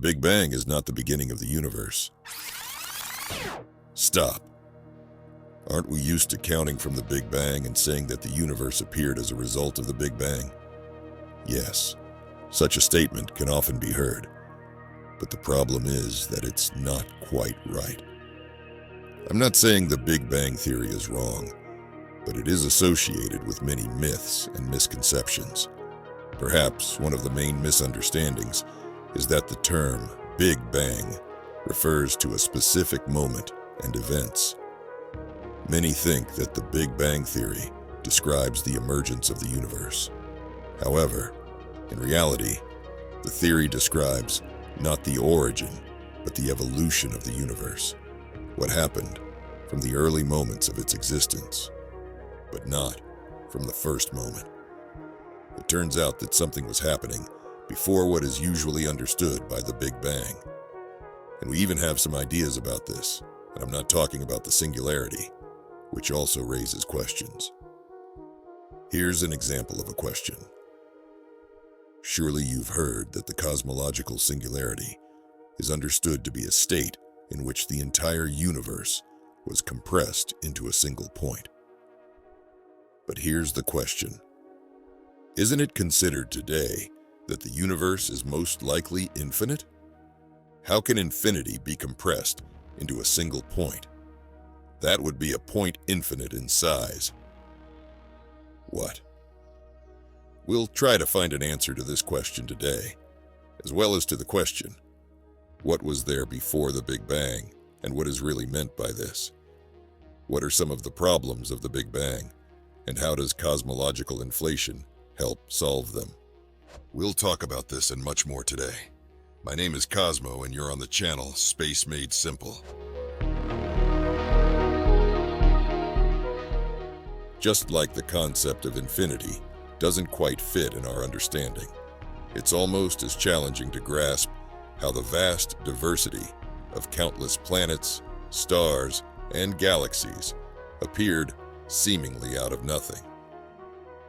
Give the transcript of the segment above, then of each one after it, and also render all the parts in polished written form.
Big Bang is not the beginning of the universe. Stop. Aren't we used to counting from the Big Bang and saying that the universe appeared as a result of the Big Bang? Yes, such a statement can often be heard, but the problem is that it's not quite right. I'm not saying the Big Bang theory is wrong, but it is associated with many myths and misconceptions. Perhaps one of the main misunderstandings is that the term Big Bang refers to a specific moment and events. Many think that the Big Bang theory describes the emergence of the universe. However, in reality, the theory describes not the origin, but the evolution of the universe. What happened from the early moments of its existence, but not from the first moment. It turns out that something was happening before what is usually understood by the Big Bang. And we even have some ideas about this, and I'm not talking about the singularity, which also raises questions. Here's an example of a question. Surely you've heard that the cosmological singularity is understood to be a state in which the entire universe was compressed into a single point. But here's the question. Isn't it considered today that the universe is most likely infinite? How can infinity be compressed into a single point? That would be a point infinite in size. What? We'll try to find an answer to this question today, as well as to the question, what was there before the Big Bang, and what is really meant by this? What are some of the problems of the Big Bang, and how does cosmological inflation help solve them? We'll talk about this and much more today. My name is Cosmo, and you're on the channel Space Made Simple. Just like the concept of infinity doesn't quite fit in our understanding, it's almost as challenging to grasp how the vast diversity of countless planets, stars, and galaxies appeared seemingly out of nothing.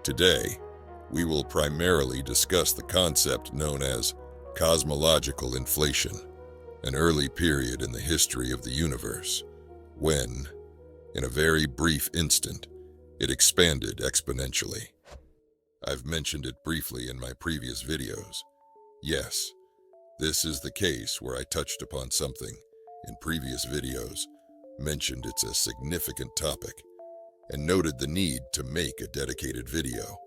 Today, we will primarily discuss the concept known as cosmological inflation, an early period in the history of the universe, when, in a very brief instant, it expanded exponentially. I've mentioned it briefly in my previous videos. Yes, this is the case where I touched upon something in previous videos, mentioned it's a significant topic, and noted the need to make a dedicated video.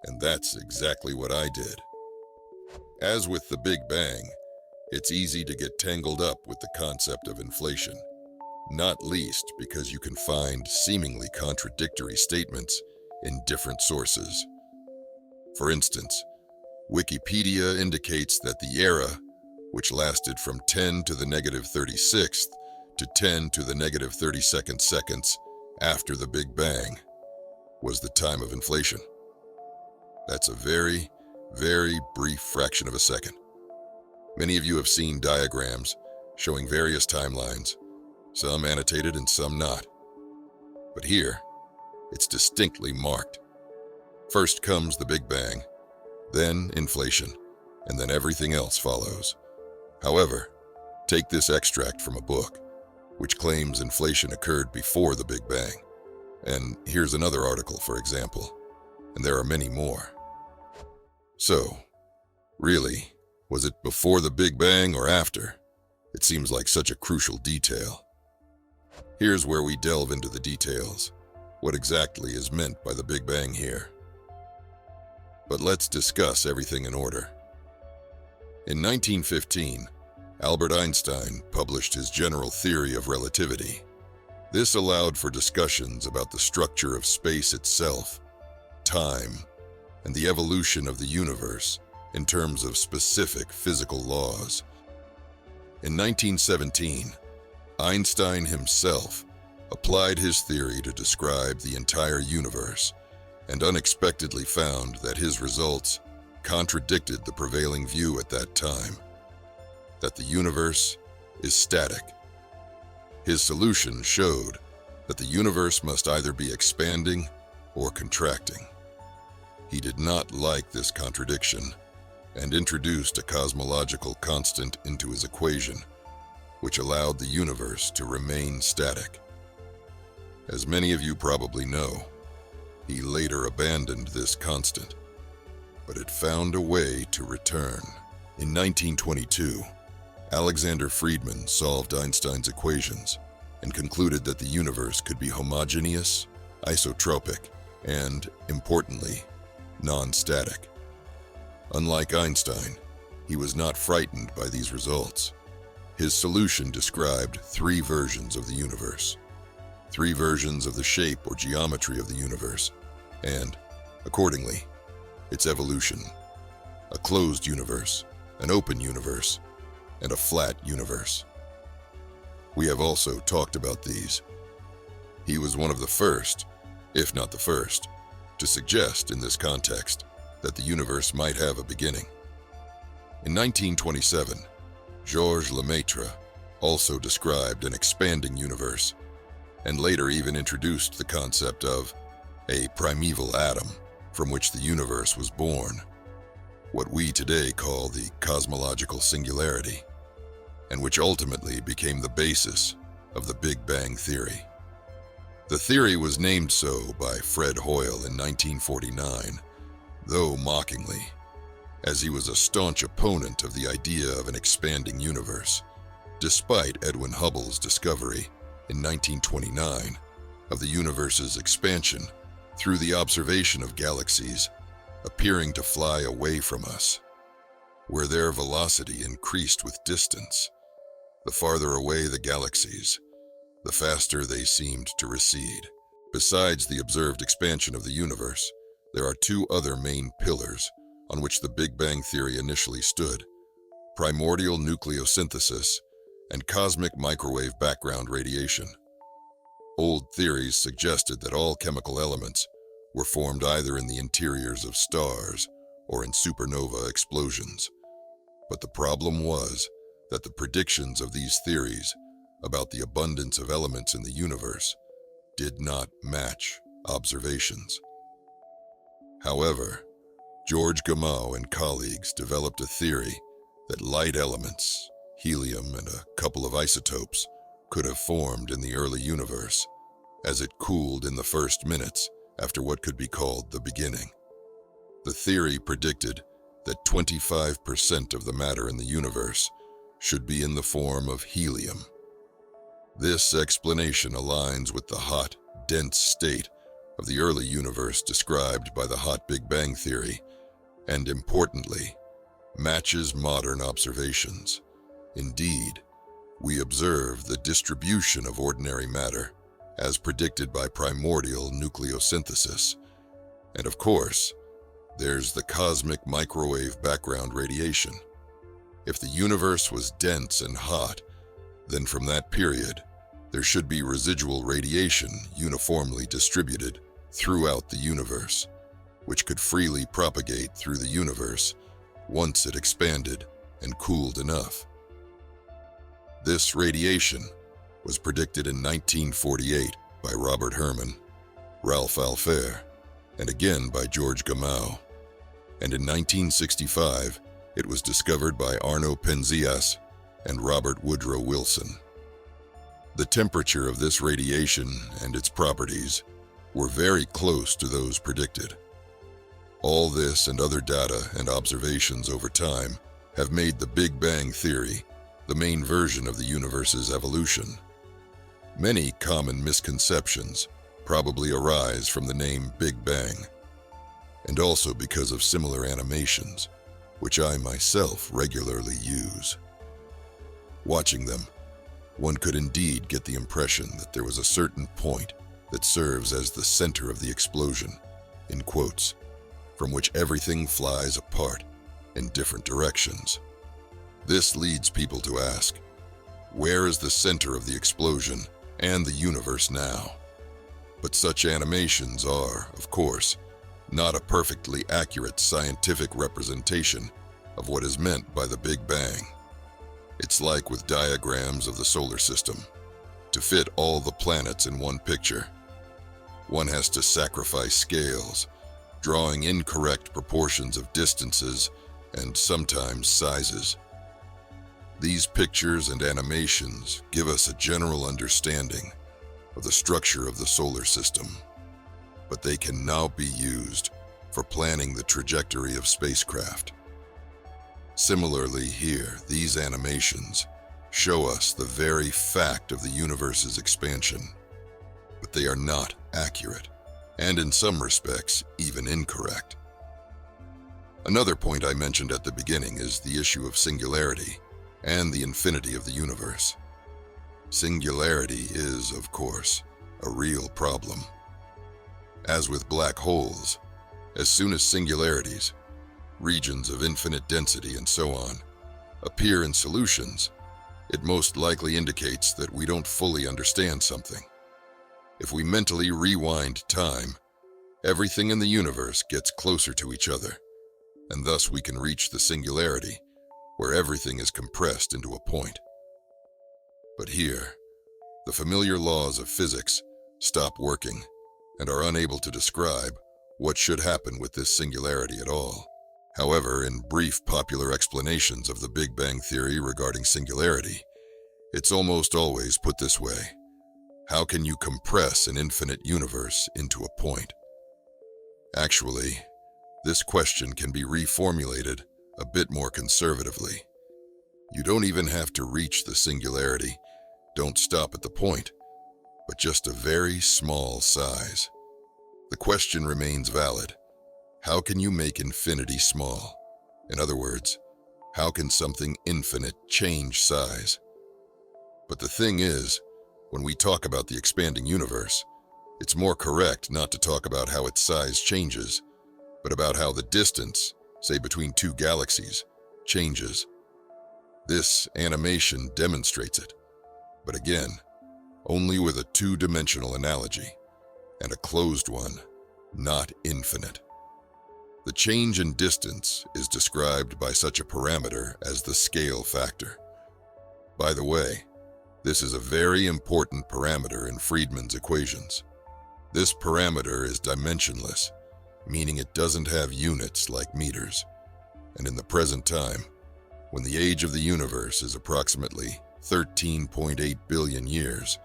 And that's exactly what I did. As with the Big Bang, it's easy to get tangled up with the concept of inflation, not least because you can find seemingly contradictory statements in different sources. For instance, Wikipedia indicates that the era, which lasted from 10 to the negative 36th to 10 to the negative 32nd seconds after the Big Bang, was the time of inflation. That's a very, very brief fraction of a second. Many of you have seen diagrams showing various timelines, some annotated and some not. But here, it's distinctly marked. First comes the Big Bang, then inflation, and then everything else follows. However, take this extract from a book, which claims inflation occurred before the Big Bang. And here's another article, for example, and there are many more. So, really, was it before the Big Bang or after? It seems like such a crucial detail. Here's where we delve into the details. What exactly is meant by the Big Bang here? But let's discuss everything in order. In 1915, Albert Einstein published his general theory of relativity. This allowed for discussions about the structure of space itself, time, and the evolution of the universe in terms of specific physical laws. In 1917, Einstein himself applied his theory to describe the entire universe, and unexpectedly found that his results contradicted the prevailing view at that time, that the universe is static. His solution showed that the universe must either be expanding or contracting. He did not like this contradiction, and introduced a cosmological constant into his equation, which allowed the universe to remain static. As many of you probably know, he later abandoned this constant, but it found a way to return. In 1922, Alexander Friedmann solved Einstein's equations and concluded that the universe could be homogeneous, isotropic, and, importantly, non-static. Unlike Einstein, he was not frightened by these results. His solution described three versions of the universe, three versions of the shape or geometry of the universe, and, accordingly, its evolution: a closed universe, an open universe, and a flat universe. We have also talked about these. He was one of the first, if not the first, to suggest in this context that the universe might have a beginning. In 1927, Georges Lemaitre also described an expanding universe, and later even introduced the concept of a primeval atom from which the universe was born, what we today call the cosmological singularity, and which ultimately became the basis of the Big Bang theory. The theory was named so by Fred Hoyle in 1949, though mockingly, as he was a staunch opponent of the idea of an expanding universe, despite Edwin Hubble's discovery in 1929 of the universe's expansion through the observation of galaxies appearing to fly away from us, where their velocity increased with distance. The farther away the galaxies, the faster they seemed to recede. Besides the observed expansion of the universe, there are two other main pillars on which the Big Bang theory initially stood: primordial nucleosynthesis and cosmic microwave background radiation. Old theories suggested that all chemical elements were formed either in the interiors of stars or in supernova explosions. But the problem was that the predictions of these theories about the abundance of elements in the universe did not match observations. However, George Gamow and colleagues developed a theory that light elements, helium and a couple of isotopes, could have formed in the early universe as it cooled in the first minutes after what could be called the beginning. The theory predicted that 25% of the matter in the universe should be in the form of helium. This explanation aligns with the hot, dense state of the early universe described by the hot Big Bang theory, and importantly, matches modern observations. Indeed, we observe the distribution of ordinary matter as predicted by primordial nucleosynthesis. And of course, there's the cosmic microwave background radiation. If the universe was dense and hot, then from that period, there should be residual radiation uniformly distributed throughout the universe, which could freely propagate through the universe once it expanded and cooled enough. This radiation was predicted in 1948 by Robert Herman, Ralph Alpher, and again by George Gamow. And in 1965, it was discovered by Arno Penzias and Robert Woodrow Wilson. The temperature of this radiation and its properties were very close to those predicted. All this and other data and observations over time have made the Big Bang theory the main version of the universe's evolution. Many common misconceptions probably arise from the name Big Bang, and also because of similar animations, which I myself regularly use. Watching them, one could indeed get the impression that there was a certain point that serves as the center of the explosion, in quotes, from which everything flies apart in different directions. This leads people to ask, where is the center of the explosion and the universe now? But such animations are, of course, not a perfectly accurate scientific representation of what is meant by the Big Bang. It's like with diagrams of the solar system. To fit all the planets in one picture, one has to sacrifice scales, drawing incorrect proportions of distances and sometimes sizes. These pictures and animations give us a general understanding of the structure of the solar system, but they can now be used for planning the trajectory of spacecraft. Similarly here, these animations show us the very fact of the universe's expansion, but they are not accurate, and in some respects, even incorrect. Another point I mentioned at the beginning is the issue of singularity and the infinity of the universe. Singularity is, of course, a real problem. As with black holes, as soon as singularities, regions of infinite density and so on, appear in solutions, it most likely indicates that we don't fully understand something. If we mentally rewind time, everything in the universe gets closer to each other, and thus we can reach the singularity, where everything is compressed into a point. But here, the familiar laws of physics stop working and are unable to describe what should happen with this singularity at all. However, in brief popular explanations of the Big Bang theory regarding singularity, it's almost always put this way: how can you compress an infinite universe into a point? Actually, this question can be reformulated a bit more conservatively. You don't even have to reach the singularity, don't stop at the point, but just a very small size. The question remains valid. How can you make infinity small? In other words, how can something infinite change size? But the thing is, when we talk about the expanding universe, it's more correct not to talk about how its size changes, but about how the distance, say between two galaxies, changes. This animation demonstrates it, but again, only with a two-dimensional analogy, and a closed one, not infinite. The change in distance is described by such a parameter as the scale factor. By the way, this is a very important parameter in Friedmann's equations. This parameter is dimensionless, meaning it doesn't have units like meters. And in the present time, when the age of the universe is approximately 13.8 billion years,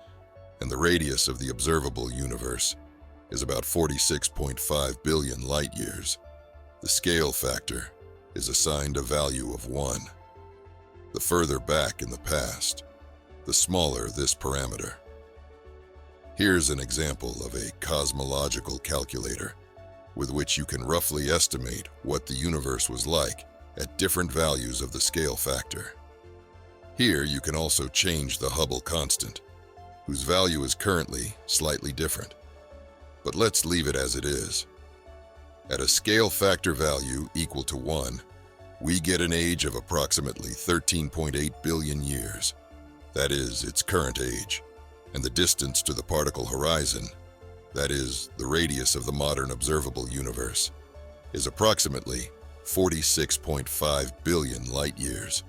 and the radius of the observable universe is about 46.5 billion light years, the scale factor is assigned a value of 1. The further back in the past, the smaller this parameter. Here's an example of a cosmological calculator with which you can roughly estimate what the universe was like at different values of the scale factor. Here you can also change the Hubble constant, whose value is currently slightly different. But let's leave it as it is. At a scale factor value equal to 1, we get an age of approximately 13.8 billion years. That is its current age, and the distance to the particle horizon, that is, the radius of the modern observable universe, is approximately 46.5 billion light years.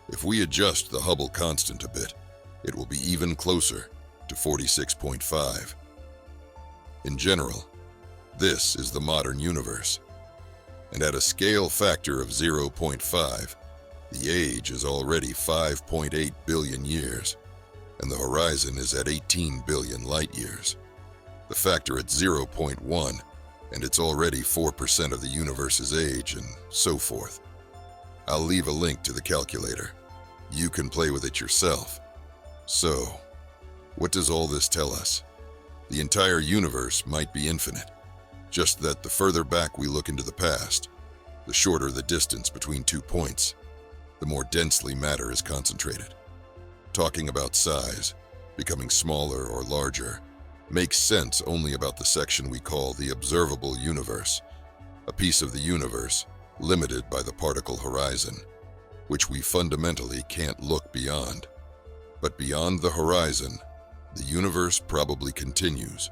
If we adjust the Hubble constant a bit, it will be even closer to 46.5. In general, this is the modern universe, and at a scale factor of 0.5, the age is already 5.8 billion years, and the horizon is at 18 billion light years. The factor at 0.1, and it's already 4% of the universe's age, and so forth. I'll leave a link to the calculator. You can play with it yourself. So, what does all this tell us? The entire universe might be infinite, just that the further back we look into the past, the shorter the distance between 2 points, the more densely matter is concentrated. Talking about size, becoming smaller or larger, makes sense only about the section we call the observable universe, a piece of the universe limited by the particle horizon, which we fundamentally can't look beyond. But beyond the horizon, the universe probably continues,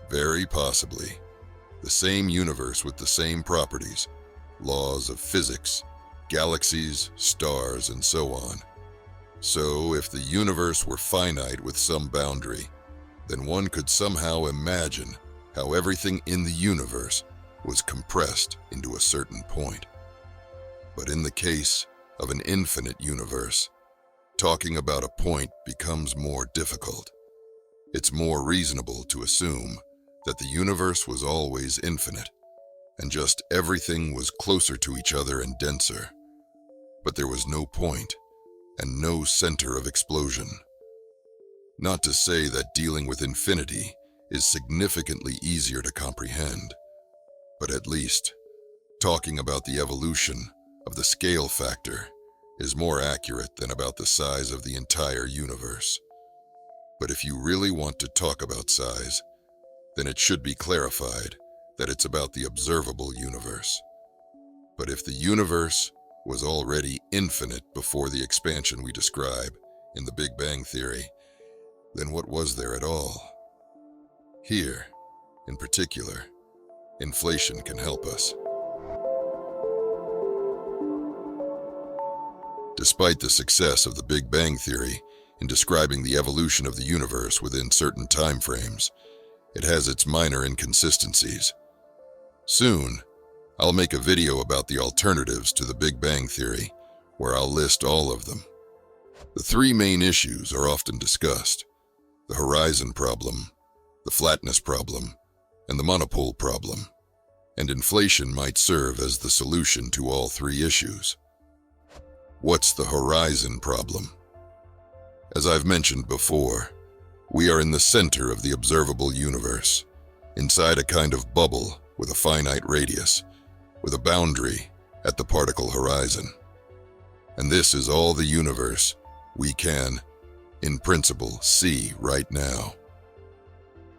very possibly, the same universe with the same properties, laws of physics, galaxies, stars, and so on. So if the universe were finite with some boundary, then one could somehow imagine how everything in the universe was compressed into a certain point. But in the case of an infinite universe, talking about a point becomes more difficult. It's more reasonable to assume that the universe was always infinite, and just everything was closer to each other and denser. But there was no point, and no center of explosion. Not to say that dealing with infinity is significantly easier to comprehend, but at least talking about the evolution of the scale factor is more accurate than about the size of the entire universe. But if you really want to talk about size, then it should be clarified that it's about the observable universe. But if the universe was already infinite before the expansion we describe in the Big Bang Theory, then what was there at all? Here, in particular, inflation can help us. Despite the success of the Big Bang Theory in describing the evolution of the universe within certain time frames, it has its minor inconsistencies. Soon, I'll make a video about the alternatives to the Big Bang Theory, where I'll list all of them. The three main issues are often discussed: the horizon problem, the flatness problem, and the monopole problem, and inflation might serve as the solution to all three issues. What's the horizon problem? As I've mentioned before, we are in the center of the observable universe, inside a kind of bubble with a finite radius, with a boundary at the particle horizon. And this is all the universe we can, in principle, see right now.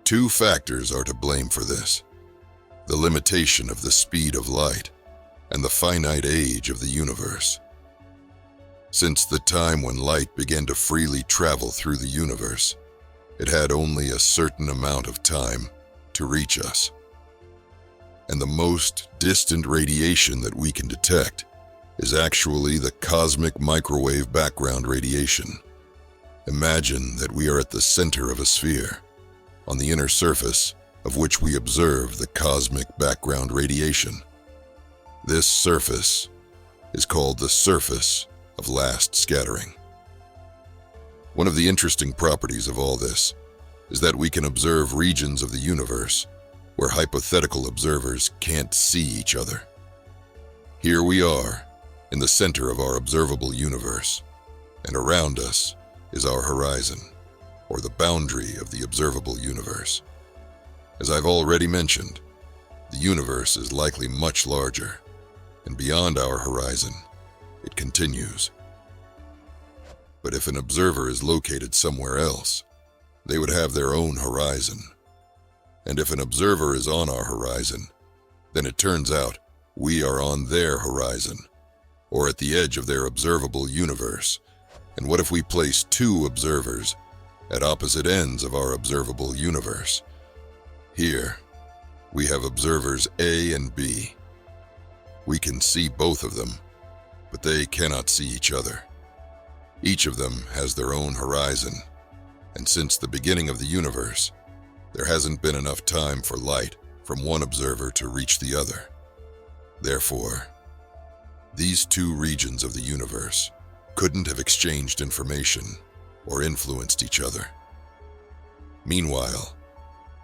Two factors are to blame for this: the limitation of the speed of light and the finite age of the universe. Since the time when light began to freely travel through the universe, it had only a certain amount of time to reach us. And the most distant radiation that we can detect is actually the cosmic microwave background radiation. Imagine that we are at the center of a sphere, on the inner surface of which we observe the cosmic background radiation. This surface is called the surface of last scattering. One of the interesting properties of all this is that we can observe regions of the universe where hypothetical observers can't see each other. Here we are, in the center of our observable universe, and around us is our horizon, or the boundary of the observable universe. As I've already mentioned, the universe is likely much larger, and beyond our horizon, it continues. But if an observer is located somewhere else, they would have their own horizon. And if an observer is on our horizon, then it turns out we are on their horizon, or at the edge of their observable universe. And what if we place two observers at opposite ends of our observable universe? Here, we have observers A and B. We can see both of them, but they cannot see each other. Each of them has their own horizon, and since the beginning of the universe, there hasn't been enough time for light from one observer to reach the other. Therefore, these two regions of the universe couldn't have exchanged information or influenced each other. Meanwhile,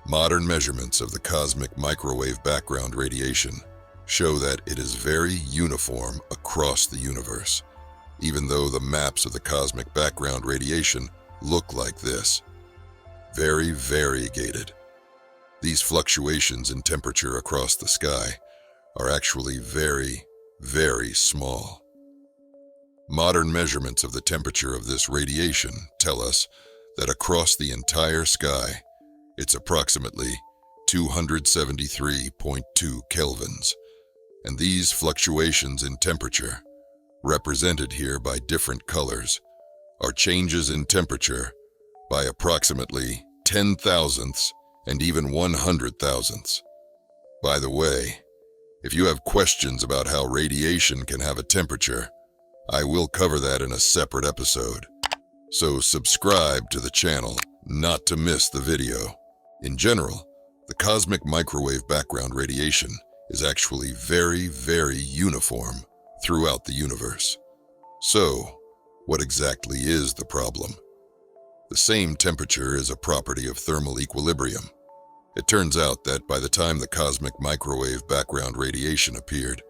modern measurements of the cosmic microwave background radiation show that it is very uniform across the universe, even though the maps of the cosmic background radiation look like this: very variegated. These fluctuations in temperature across the sky are actually very, very small. Modern measurements of the temperature of this radiation tell us that across the entire sky, it's approximately 273.2 kelvins, and these fluctuations in temperature, represented here by different colors, are changes in temperature by approximately 10 thousandths and even 100 thousandths. By the way, if you have questions about how radiation can have a temperature, I will cover that in a separate episode. So subscribe to the channel not to miss the video. In general, the cosmic microwave background radiation is actually very, very uniform throughout the universe. So, what exactly is the problem? The same temperature is a property of thermal equilibrium. It turns out that by the time the cosmic microwave background radiation appeared,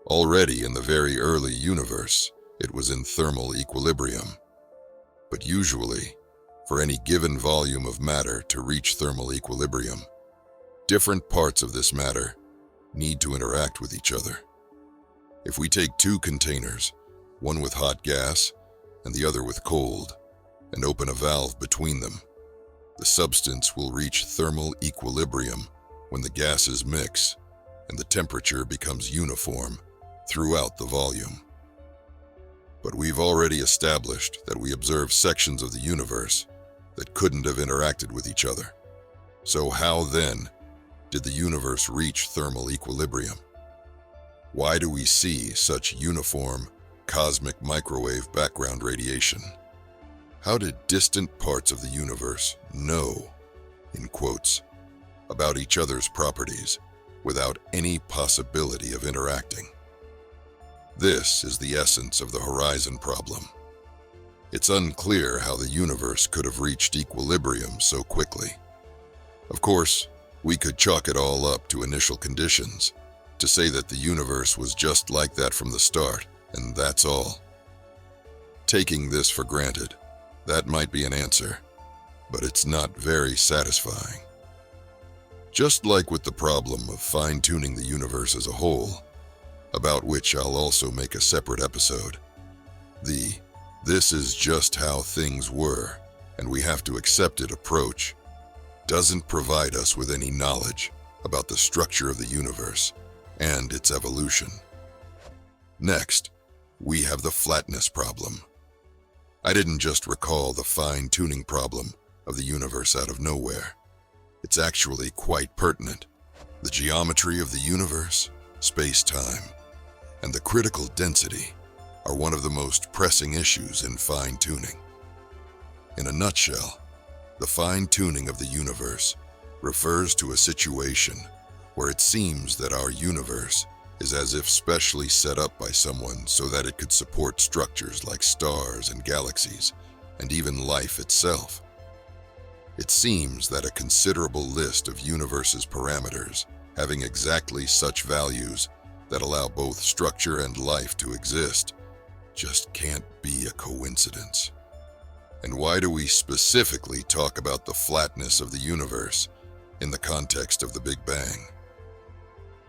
already in the very early universe, it was in thermal equilibrium. But usually, for any given volume of matter to reach thermal equilibrium, different parts of this matter need to interact with each other. If we take two containers, one with hot gas and the other with cold, and open a valve between them, the substance will reach thermal equilibrium when the gases mix and the temperature becomes uniform throughout the volume. But we've already established that we observe sections of the universe that couldn't have interacted with each other. So how then did the universe reach thermal equilibrium? Why do we see such uniform cosmic microwave background radiation? How did distant parts of the universe know, in quotes, about each other's properties without any possibility of interacting? This is the essence of the horizon problem. It's unclear how the universe could have reached equilibrium so quickly. Of course, we could chalk it all up to initial conditions, to say that the universe was just like that from the start, and that's all. Taking this for granted, that might be an answer, but it's not very satisfying. Just like with the problem of fine-tuning the universe as a whole, about which I'll also make a separate episode, this is just how things were, and we have to accept it approach doesn't provide us with any knowledge about the structure of the universe and its evolution. Next, we have the flatness problem. I didn't just recall the fine-tuning problem of the universe out of nowhere. It's actually quite pertinent. The geometry of the universe, space-time, and the critical density are one of the most pressing issues in fine-tuning. In a nutshell, the fine-tuning of the universe refers to a situation where it seems that our universe is as if specially set up by someone so that it could support structures like stars and galaxies, and even life itself. It seems that a considerable list of universe's parameters, having exactly such values that allow both structure and life to exist, just can't be a coincidence. And why do we specifically talk about the flatness of the universe in the context of the Big Bang?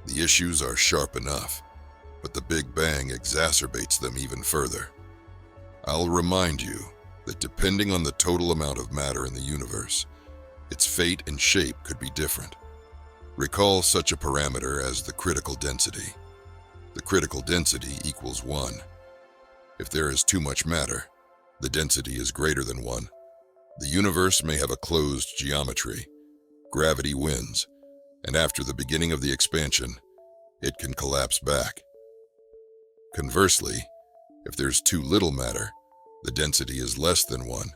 The issues are sharp enough, but the Big Bang exacerbates them even further. I'll remind you that depending on the total amount of matter in the universe, its fate and shape could be different. Recall such a parameter as the critical density. The critical density equals 1. If there is too much matter, the density is greater than 1. The universe may have a closed geometry. Gravity wins, and after the beginning of the expansion, it can collapse back. Conversely, if there's too little matter, the density is less than 1.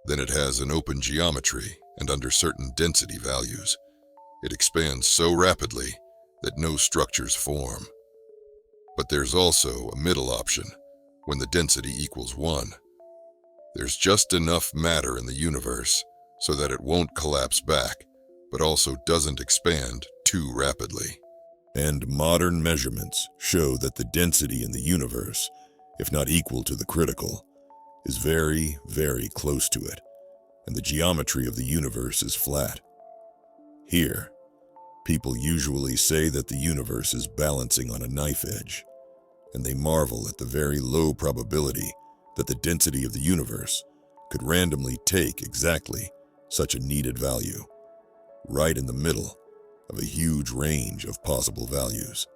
Then it has an open geometry, and under certain density values, it expands so rapidly that no structures form. But there's also a middle option, when the density equals 1. There's just enough matter in the universe so that it won't collapse back, but also doesn't expand too rapidly. And modern measurements show that the density in the universe, if not equal to the critical, is very, very close to it, and the geometry of the universe is flat. Here, people usually say that the universe is balancing on a knife edge, and they marvel at the very low probability that the density of the universe could randomly take exactly such a needed value, right in the middle of a huge range of possible values.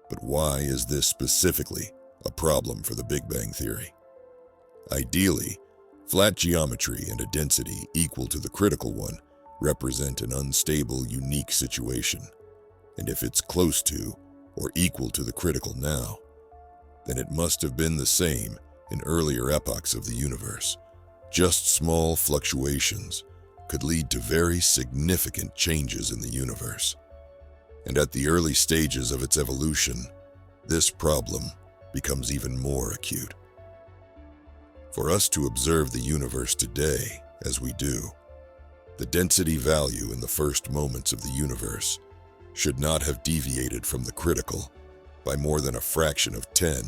But why is this specifically a problem for the Big Bang Theory? Ideally, flat geometry and a density equal to the critical one represent an unstable, unique situation. And if it's close to or equal to the critical now, then it must have been the same in earlier epochs of the universe. Just small fluctuations could lead to very significant changes in the universe. And at the early stages of its evolution, this problem becomes even more acute. For us to observe the universe today as we do, the density value in the first moments of the universe should not have deviated from the critical by more than a fraction of 10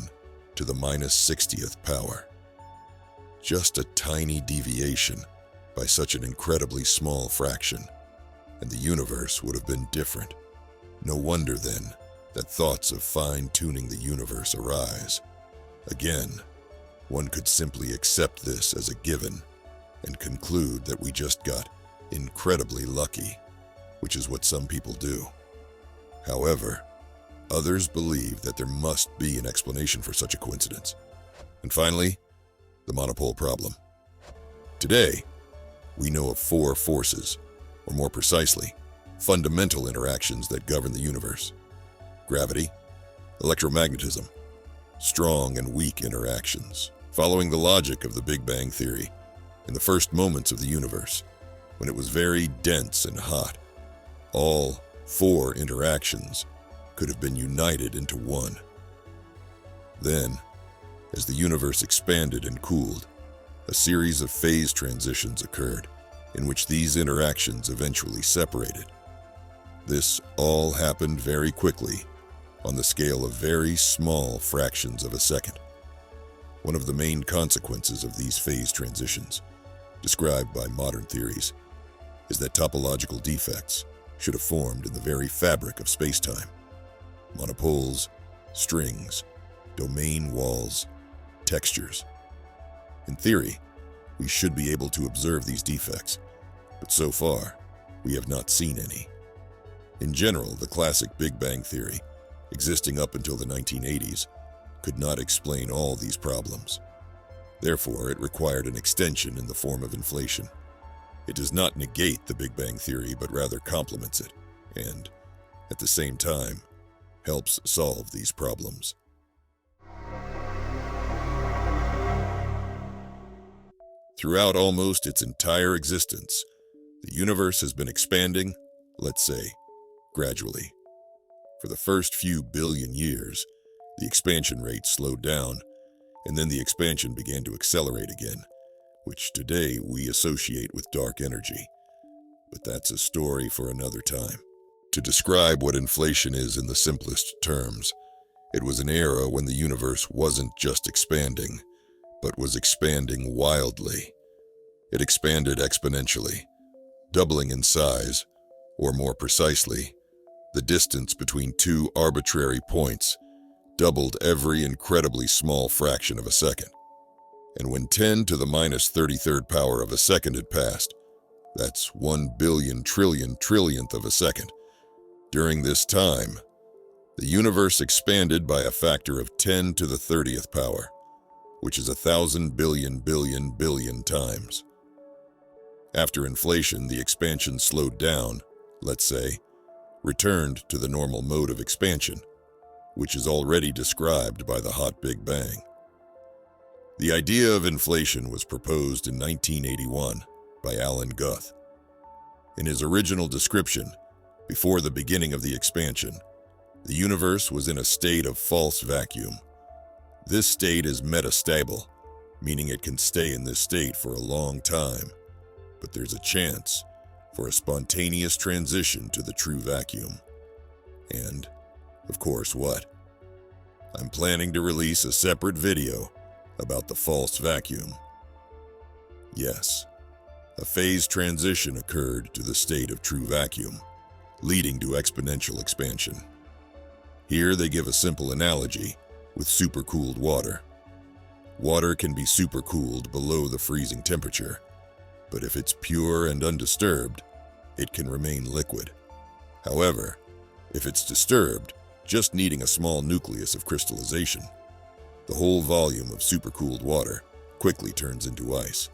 to the minus 60th power. Just a tiny deviation by such an incredibly small fraction, and the universe would have been different. No wonder, then, that thoughts of fine-tuning the universe arise. Again, one could simply accept this as a given and conclude that we just got incredibly lucky, which is what some people do. However, others believe that there must be an explanation for such a coincidence. And finally, the monopole problem. Today, we know of 4 forces, or more precisely, fundamental interactions that govern the universe: gravity, electromagnetism, strong and weak interactions. Following the logic of the Big Bang Theory, in the first moments of the universe, when it was very dense and hot, all 4 interactions could have been united into one. Then, as the universe expanded and cooled, a series of phase transitions occurred in which these interactions eventually separated. This all happened very quickly, on the scale of very small fractions of a second. One of the main consequences of these phase transitions, described by modern theories, is that topological defects should have formed in the very fabric of space-time. Monopoles, strings, domain walls, textures. In theory, we should be able to observe these defects, but so far, we have not seen any. In general, the classic Big Bang Theory, existing up until the 1980s, could not explain all these problems. Therefore, it required an extension in the form of inflation. It does not negate the Big Bang Theory, but rather complements it, and, at the same time, helps solve these problems. Throughout almost its entire existence, the universe has been expanding, let's say, gradually. For the first few billion years, the expansion rate slowed down, and then the expansion began to accelerate again, which today we associate with dark energy. But that's a story for another time. To describe what inflation is in the simplest terms, it was an era when the universe wasn't just expanding, but was expanding wildly. It expanded exponentially, doubling in size, or more precisely, the distance between 2 arbitrary points doubled every incredibly small fraction of a second. And when 10 to the minus 33rd power of a second had passed, that's 1 billion trillion trillionth of a second. During this time, the universe expanded by a factor of 10 to the 30th power, which is 1,000 billion billion billion times. After inflation, the expansion slowed down, let's say, returned to the normal mode of expansion, which is already described by the hot Big Bang. The idea of inflation was proposed in 1981 by Alan Guth. In his original description, before the beginning of the expansion, the universe was in a state of false vacuum. This state is metastable, meaning it can stay in this state for a long time, but there's a chance for a spontaneous transition to the true vacuum. And, of course, what? I'm planning to release a separate video about the false vacuum. Yes, a phase transition occurred to the state of true vacuum, leading to exponential expansion. Here they give a simple analogy with supercooled water. Water can be supercooled below the freezing temperature, but if it's pure and undisturbed, it can remain liquid. However, if it's disturbed, just needing a small nucleus of crystallization, the whole volume of supercooled water quickly turns into ice.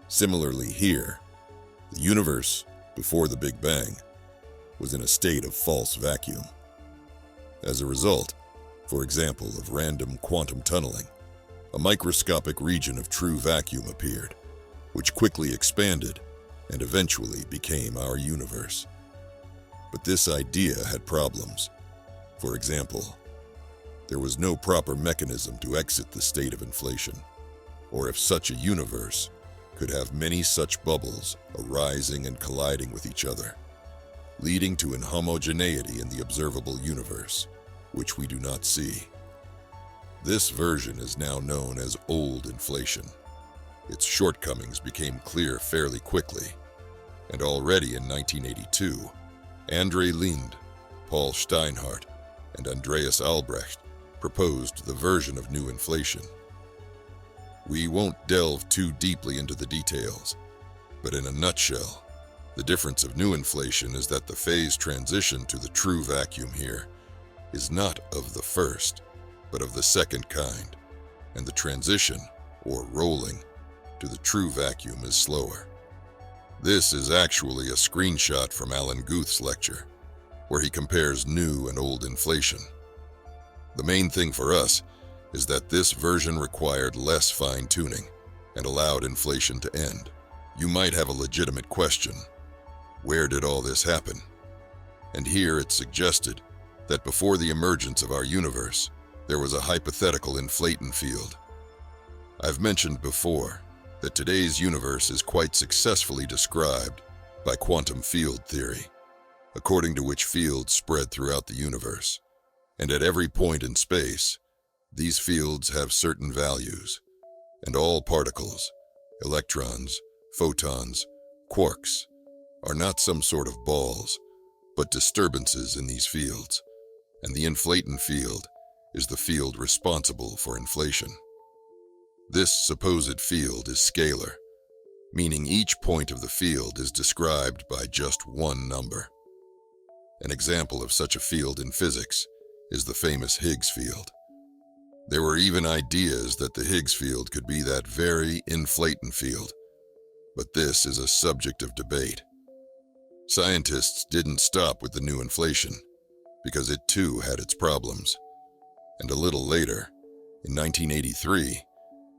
Similarly here, the universe, before the Big Bang, was in a state of false vacuum. As a result, for example, of random quantum tunneling, a microscopic region of true vacuum appeared, which quickly expanded and eventually became our universe. But this idea had problems. For example, There was no proper mechanism to exit the state of inflation, or if such a universe could have many such bubbles arising and colliding with each other, leading to inhomogeneity in the observable universe, which we do not see. This version is now known as old inflation. Its shortcomings became clear fairly quickly, and already in 1982, Andre Linde, Paul Steinhardt, and Andreas Albrecht proposed the version of new inflation. We won't delve too deeply into the details, but in a nutshell, the difference of new inflation is that the phase transition to the true vacuum here is not of the first, but of the second kind, and the transition, or rolling, to the true vacuum is slower. This is actually a screenshot from Alan Guth's lecture, where he compares new and old inflation. The main thing for us is that this version required less fine-tuning and allowed inflation to end. You might have a legitimate question: where did all this happen? And here it's suggested that before the emergence of our universe, there was a hypothetical inflaton field. I've mentioned before that today's universe is quite successfully described by quantum field theory, according to which fields spread throughout the universe. And at every point in space, these fields have certain values, and all particles, electrons, photons, quarks, are not some sort of balls, but disturbances in these fields, and the inflaton field is the field responsible for inflation. This supposed field is scalar, meaning each point of the field is described by just one number. An example of such a field in physics is the famous Higgs field. There were even ideas that the Higgs field could be that very inflaton field, but this is a subject of debate. Scientists didn't stop with the new inflation, because it too had its problems. And a little later, in 1983,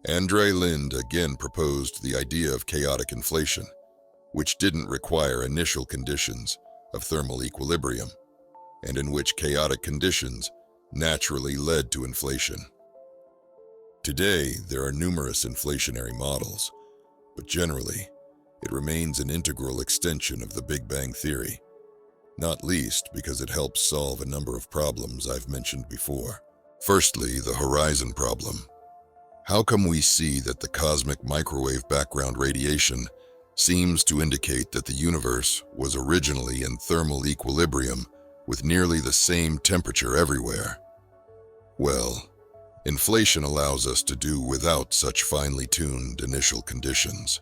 Andre Linde again proposed the idea of chaotic inflation, which didn't require initial conditions of thermal equilibrium, and in which chaotic conditions naturally led to inflation. Today, there are numerous inflationary models, but generally, it remains an integral extension of the Big Bang Theory, not least because it helps solve a number of problems I've mentioned before. Firstly, the horizon problem. How come we see that the cosmic microwave background radiation seems to indicate that the universe was originally in thermal equilibrium with nearly the same temperature everywhere? Well, inflation allows us to do without such finely tuned initial conditions.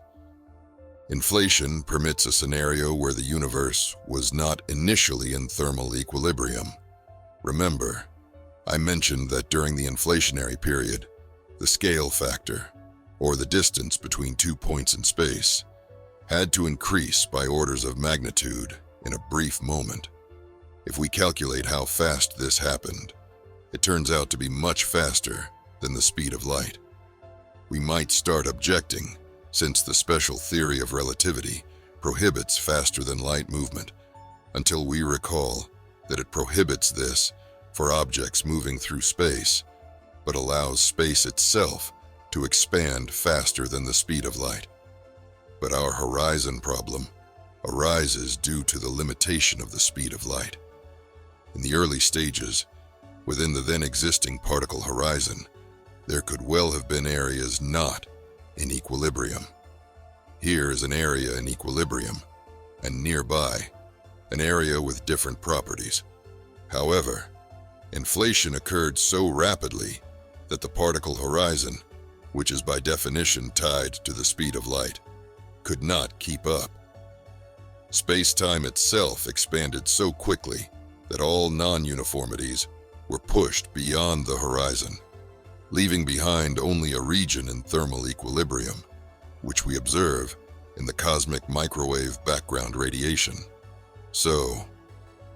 Inflation permits a scenario where the universe was not initially in thermal equilibrium. Remember, I mentioned that during the inflationary period, the scale factor, or the distance between 2 points in space, had to increase by orders of magnitude in a brief moment. If we calculate how fast this happened, it turns out to be much faster than the speed of light. We might start objecting, since the special theory of relativity prohibits faster than light movement, until we recall that it prohibits this for objects moving through space, but allows space itself to expand faster than the speed of light. But our horizon problem arises due to the limitation of the speed of light. In the early stages, within the then existing particle horizon, there could well have been areas not in equilibrium. Here is an area in equilibrium, and nearby, an area with different properties. However, inflation occurred so rapidly that the particle horizon, which is by definition tied to the speed of light, could not keep up. Space-time itself expanded so quickly that all non-uniformities were pushed beyond the horizon, leaving behind only a region in thermal equilibrium, which we observe in the cosmic microwave background radiation. So,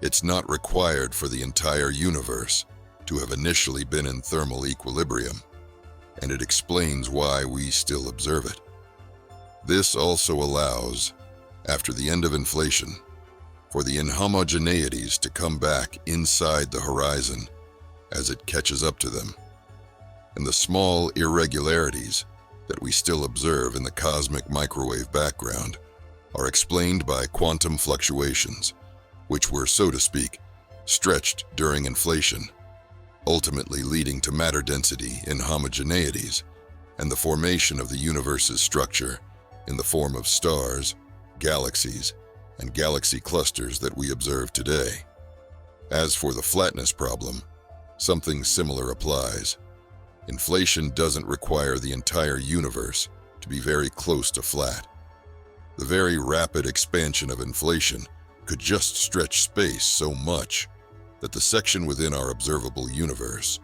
it's not required for the entire universe to have initially been in thermal equilibrium, and it explains why we still observe it. This also allows, after the end of inflation, for the inhomogeneities to come back inside the horizon as it catches up to them. And the small irregularities that we still observe in the cosmic microwave background are explained by quantum fluctuations, which were, so to speak, stretched during inflation, ultimately leading to matter density inhomogeneities and the formation of the universe's structure in the form of stars, galaxies, and galaxy clusters that we observe today. As for the flatness problem, something similar applies. Inflation doesn't require the entire universe to be very close to flat. The very rapid expansion of inflation could just stretch space so much that the section within our observable universe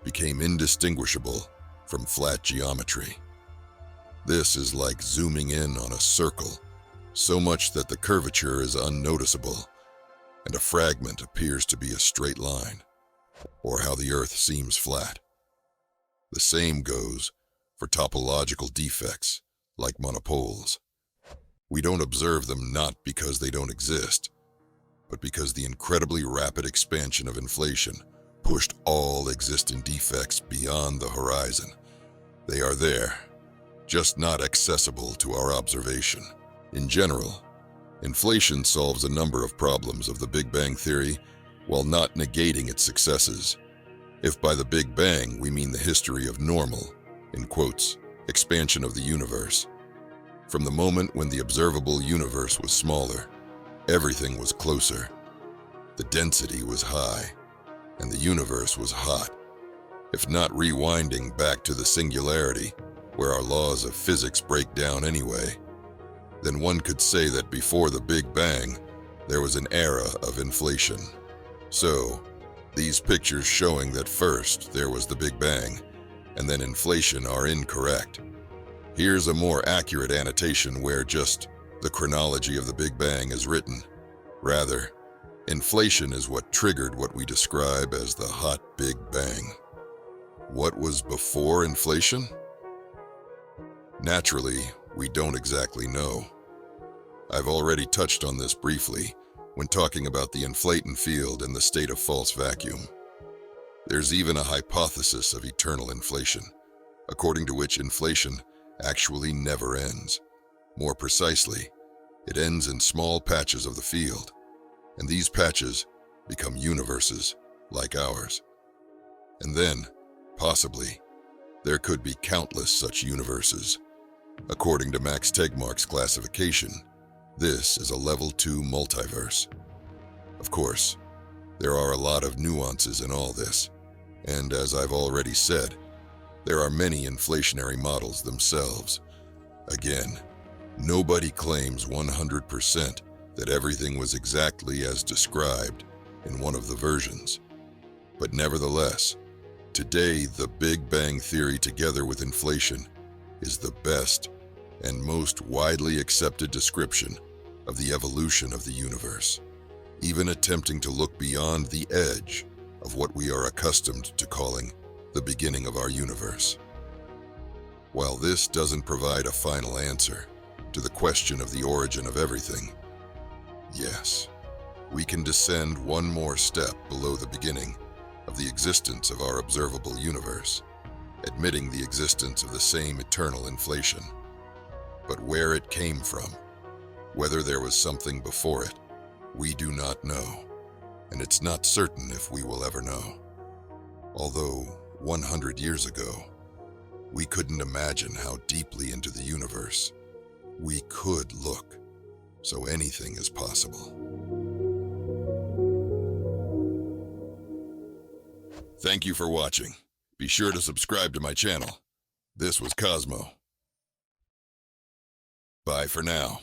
became indistinguishable from flat geometry. This is like zooming in on a circle, so much that the curvature is unnoticeable, and a fragment appears to be a straight line, or how the Earth seems flat. The same goes for topological defects, like monopoles. We don't observe them not because they don't exist, but because the incredibly rapid expansion of inflation pushed all existing defects beyond the horizon. They are there, just not accessible to our observation. In general, inflation solves a number of problems of the Big Bang theory while not negating its successes. If by the Big Bang we mean the history of normal, in quotes, expansion of the universe, from the moment when the observable universe was smaller, everything was closer, the density was high, and the universe was hot. If not rewinding back to the singularity, where our laws of physics break down anyway, then one could say that before the Big Bang, there was an era of inflation. So, these pictures showing that first there was the Big Bang and then inflation are incorrect. Here's a more accurate annotation where just the chronology of the Big Bang is written. Rather, inflation is what triggered what we describe as the hot Big Bang. What was before inflation? Naturally, we don't exactly know. I've already touched on this briefly when talking about the inflaton field and the state of false vacuum. There's even a hypothesis of eternal inflation, according to which inflation actually never ends. More precisely, it ends in small patches of the field, and these patches become universes like ours. And then, possibly, there could be countless such universes. According to Max Tegmark's classification, this is a level 2 multiverse. Of course, there are a lot of nuances in all this, and as I've already said, there are many inflationary models themselves. Again, nobody claims 100% that everything was exactly as described in one of the versions. But nevertheless, today the Big Bang Theory together with inflation is the best and most widely accepted description of the evolution of the universe, even attempting to look beyond the edge of what we are accustomed to calling the beginning of our universe. While this doesn't provide a final answer to the question of the origin of everything, yes, we can descend one more step below the beginning of the existence of our observable universe, admitting the existence of the same eternal inflation. But where it came from, whether there was something before it, we do not know, and it's not certain if we will ever know. Although 100 years ago, we couldn't imagine how deeply into the universe we could look, so anything is possible. Thank you for watching. Be sure to subscribe to my channel. This was Cosmo. Bye for now.